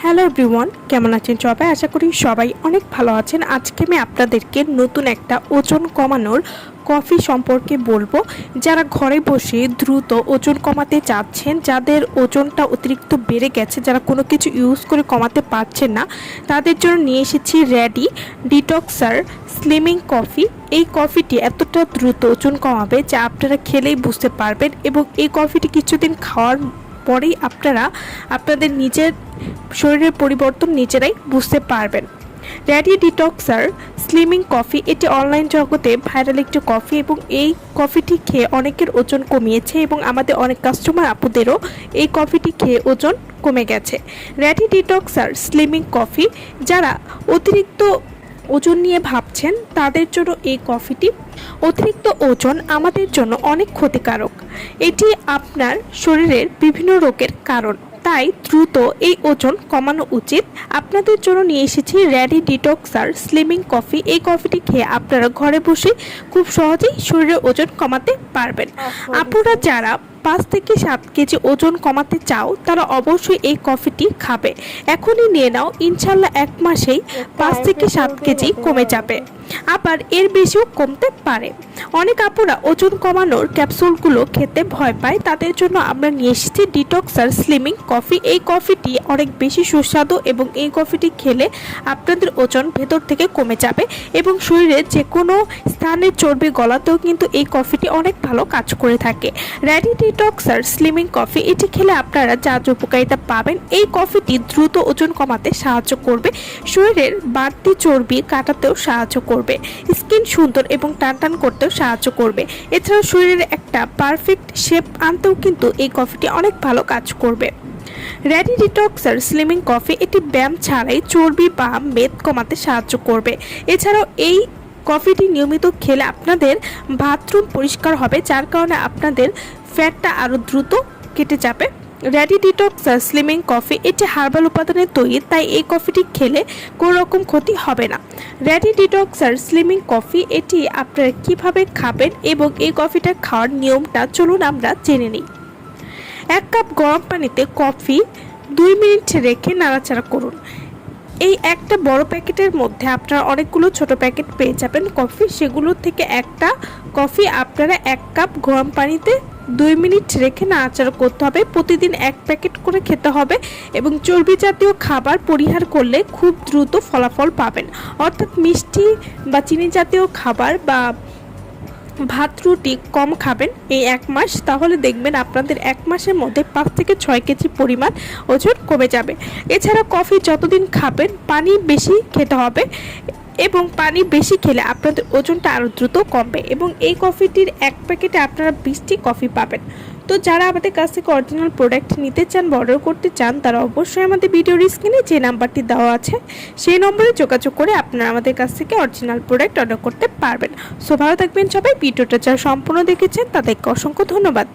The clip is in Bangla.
হ্যালো এভরিওয়ান, কেমন আছেন সবাই? আশা করি সবাই অনেক ভালো আছেন। আজকে আমি আপনাদেরকে নতুন একটা ওজন কমানোর কফি সম্পর্কে বলবো। যারা ঘরে বসে দ্রুত ওজন কমাতে চাচ্ছেন, যাদের ওজনটা অতিরিক্ত বেড়ে গেছে, যারা কোনো কিছু ইউজ করে কমাতে পারছেন না, তাদের জন্য নিয়ে এসেছি র্যাডি ডিটক্সার স্লিমিং কফি। এই কফিটি এতটা দ্রুত ওজন কমাবে যা আপনারা খেলেই বুঝতে পারবেন, এবং এই কফিটি কিছুদিন খাওয়ার পরেই আপনারা আপনাদের নিজের শরীরের পরিবর্তন নিজেরাই বুঝতে পারবেন। র্যাডি ডিটক্সার স্লিমিং কফি এটি অনলাইন জগতে ভাইরাল একটি কফি, এবং এই কফিটি খেয়ে অনেকের ওজন কমিয়েছে এবং আমাদের অনেক কাস্টমার আপুদেরও এই কফিটি খেয়ে ওজন কমে গেছে। র্যাডি ডিটক্সার স্লিমিং কফি যারা অতিরিক্ত ওজন নিয়ে ভাবছেন তাদের জন্য এই কফিটি। অতিরিক্ত ওজন আমাদের জন্য অনেক ক্ষতিকারক, এটি আপনার শরীরের বিভিন্ন রোগের কারণ, তাই দ্রুত এই ওজন কমানো উচিত। আপনাদের জন্য নিয়ে এসেছি র্যাডি ডিটক্সার স্লিমিং কফি। এই কফিটি খেয়ে আপনারা ঘরে বসে খুব সহজেই শরীরের ওজন কমাতে পারবেন। আপুরা যারা 5 থেকে 7 কেজি ওজন কমাতে চাও তারা অবশ্যই এই কফিটি খাবে। এখনই নিয়ে নাও, ইনশাল্লাহ 1 মাসেই 5 থেকে 7 কেজি কমে যাবে, আবার এর বেশিও কমতে পারে। অনেক আপুরা ওজন কমানোর ক্যাপসুলগুলো খেতে ভয় পায়, তাদের জন্য আমরা নিয়ে এসেছি ডিটক্সার স্লিমিং কফি। এই কফিটি অনেক বেশি সুস্বাদু এবং এই কফিটি খেলে আপনাদের ওজন ভেতর থেকে কমে যাবে এবং শরীরের যে কোনো স্থানের চর্বি গলাতেও কিন্তু এই কফিটি অনেক ভালো কাজ করে থাকে। র্যাডি ডিটক্সার স্লিমিং কফি এটি খেলে আপনারা যা উপকারিতা পাবেন, এই কফিটি দ্রুত ওজন কমাতে সাহায্য করবে, শরীরের বাড়তি চর্বি কাটাতেও সাহায্য করবে, স্কিন সুন্দর এবং টানটান করতেও সাহায্য করবে। এছাড়াও শরীরের একটা পারফেক্ট শেপ আনতেও কিন্তু এই কফিটি অনেক ভালো কাজ করবে। র্যাডি ডিটক্সার স্লিমিং কফি এটি ব্যায়াম ছাড়াই চর্বি বা মেদ কমাতে সাহায্য করবে। এছাড়াও এই কফিটি নিয়মিত খেলে আপনাদের বাথরুম পরিষ্কার হবে, যার কারণে আপনাদের ফ্যাটটা আরও দ্রুত কেটে যাবে। র্যাডি ডিটক্সার স্লিমিং কফি এটি হার্বাল উপাদানে তৈরি, তাই এই কফিটি খেলে কোনো রকম ক্ষতি হবে না। র্যাডি ডিটক্সার স্লিমিং কফি এটি আপনারা কিভাবে খাবেন এবং এই কফিটা খাওয়ার নিয়মটা চলুন আমরা জেনে নিই। 1 কাপ গরম পানিতে কফি 2 মিনিট রেখে নাড়াচাড়া করুন। এই একটা বড় প্যাকেটের মধ্যে আপনারা অনেকগুলো ছোট প্যাকেট পেয়ে যাবেন কফি, সেগুলো থেকে একটা কফি আপনারা 1 কাপ গরম পানিতে 2 মিনিট রেখে নাড়াচাড়া করতে হবে। প্রতিদিন 1 প্যাকেট করে খেতে হবে এবং চর্বি জাতীয় খাবার পরিহার করলে খুব দ্রুত ফলাফল পাবেন। অর্থাৎ মিষ্টি বা চিনি জাতীয় খাবার বা ভাত রুটি কম খাবেন এই 1 মাস, তাহলে দেখবেন আপনাদের 1 মাসের মধ্যে 5 থেকে 6 কেজি পরিমাণ ওজন কমে যাবে। এছাড়া কফি যতদিন খাবেন পানি বেশি খেতে হবে, এবং পানি বেশি খেলে আপনাদের ওজনটা আরও দ্রুত কমবে, এবং এই কফিটির 1 প্যাকেটে আপনারা 20টি কফি পাবেন। তো যারা আমাদের কাছ থেকে অরিজিনাল প্রোডাক্ট নিতে চান বা অর্ডার করতে চান তারা অবশ্যই আমাদের ভিডিওর স্ক্রিনে যে নাম্বারটি দেওয়া আছে সেই নম্বরে যোগাযোগ করে আপনারা আমাদের কাছ থেকে অরিজিনাল প্রোডাক্ট অর্ডার করতে পারবেন। সো ভালো থাকবেন সবাই। ভিডিওটা যারা সম্পূর্ণ দেখেছেন তাদেরকে অসংখ্য ধন্যবাদ।